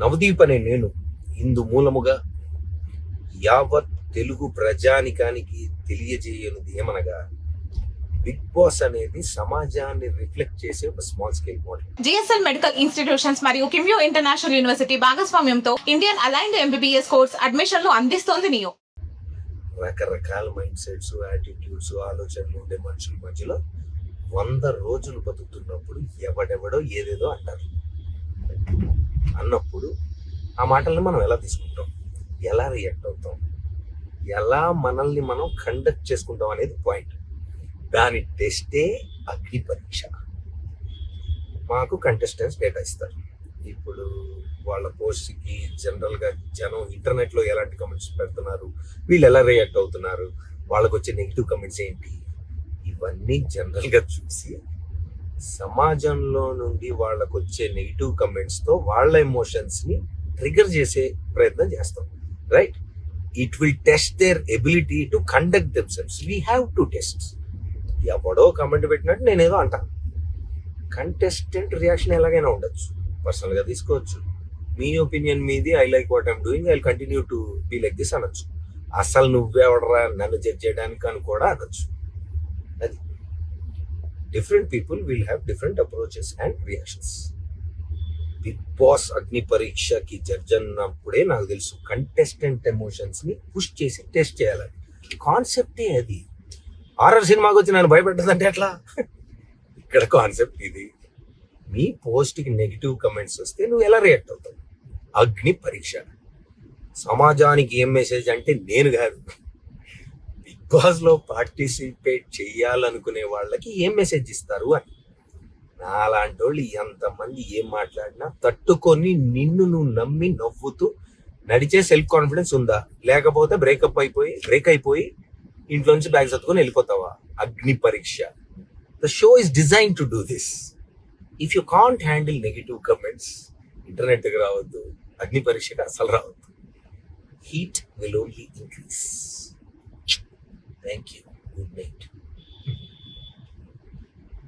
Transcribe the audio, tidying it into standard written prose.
నవదీప్ అనే నేను ఇందు మూలముగా యావత్ తెలుగు ప్రజానికానికి తెలియజేయనిది ఏమనగా, బిగ్ బాస్ అనేది సమాజాన్ని రిఫ్లెక్ట్ చేసే ఒక small scale model. GSL medical institutions మరియు కిమ్యూ ఇంటర్నేషనల్ యూనివర్సిటీ భాగస్వామ్యంతో ఇండియన్ అలైన్డ్ ఎంబీబీఎస్ కోర్స్ అడ్మిషన్లు అందిస్తోంది నియో. రకరకాల మైండ్ సెట్స్, యాటిట్యూడ్స్, ఆలోచనలు ఉండే మనుషుల మధ్యలో 100 రోజులు బతుకుతున్నప్పుడు ఎవడెవడో ఏదేదో అంటారు. అన్నప్పుడు ఆ మాటల్ని మనం ఎలా తీసుకుంటాం, ఎలా రియాక్ట్ అవుతాం, ఎలా మనల్ని మనం కండక్ట్ చేసుకుంటాం అనేది పాయింట్. దాని టెస్టే అగ్ని పరీక్ష. మాకు కంటెస్టెంట్స్ డేటా ఇస్తారు. ఇప్పుడు వాళ్ళ పోస్ట్కి జనరల్గా జనం ఇంటర్నెట్లో ఎలాంటి కమెంట్స్ పెడుతున్నారు, వీళ్ళు ఎలా రియాక్ట్ అవుతున్నారు, వాళ్ళకు వచ్చే నెగిటివ్ కమెంట్స్ ఏంటి, ఇవన్నీ జనరల్గా చూసి సమాజంలో నుండి వాళ్ళకు వచ్చే నెగిటివ్ కమెంట్స్తో వాళ్ళ ఎమోషన్స్ని ట్రిగర్ చేసే ప్రయత్నం చేస్తాం. Right? It will test their ability to conduct themselves. We have to test. ఎవడో కమెంట్ పెట్టినట్టు నేనేదో అంటాను. కంటెస్టెంట్ రియాక్షన్ ఎలాగైనా ఉండొచ్చు, పర్సనల్గా తీసుకోవచ్చు. మీ ఒపీనియన్ మీది, I like what I'm doing, I will continue to be like this అనొచ్చు. అసలు నువ్వెవడరా నన్ను జడ్జ్ చేయడానికి అని కూడా అనొచ్చు. అది different people will have different approaches and reactions. Bigg Boss అగ్ని పరీక్షకి జడ్జ్ అన్నప్పుడే నాకు తెలుసు కంటెస్టెంట్ ఎమోషన్స్ని పుష్ చేసి టెస్ట్ చేయాలని. కాన్సెప్టే అది. హారర్ సినిమాకి వచ్చి నన్ను భయపెట్టదంటే ఎట్లా? ఇక్కడ కాన్సెప్ట్ ఇది. మీ పోస్ట్కి నెగిటివ్ కమెంట్స్ వస్తే నువ్వు ఎలా రియాక్ట్ అవుతావు? అగ్ని పరీక్ష. సమాజానికి ఏం మెసేజ్ అంటే నేను కాదు, బిగ్ బాస్లో పార్టిసిపేట్ చేయాలనుకునే వాళ్ళకి ఏం మెసేజ్ ఇస్తారు అని. నాలాంటి వాళ్ళు ఎంతమంది ఏం మాట్లాడినా తట్టుకొని నిన్ను నువ్వు నమ్మి నవ్వుతూ నడిచే సెల్ఫ్ కాన్ఫిడెన్స్ ఉందా? లేకపోతే బ్రేక్ అయిపోయి ఇంట్లోంచి బ్యాగ్ సత్తుకొని వెళ్ళిపోతావా? Agni Pariksha. The show is designed to do this. If you can't handle negative comments, ఇంటర్నెట్కి రావద్దు, అగ్ని పరీక్షకి అసలు రావద్దు. Heat will only increase. Thank you. Good night.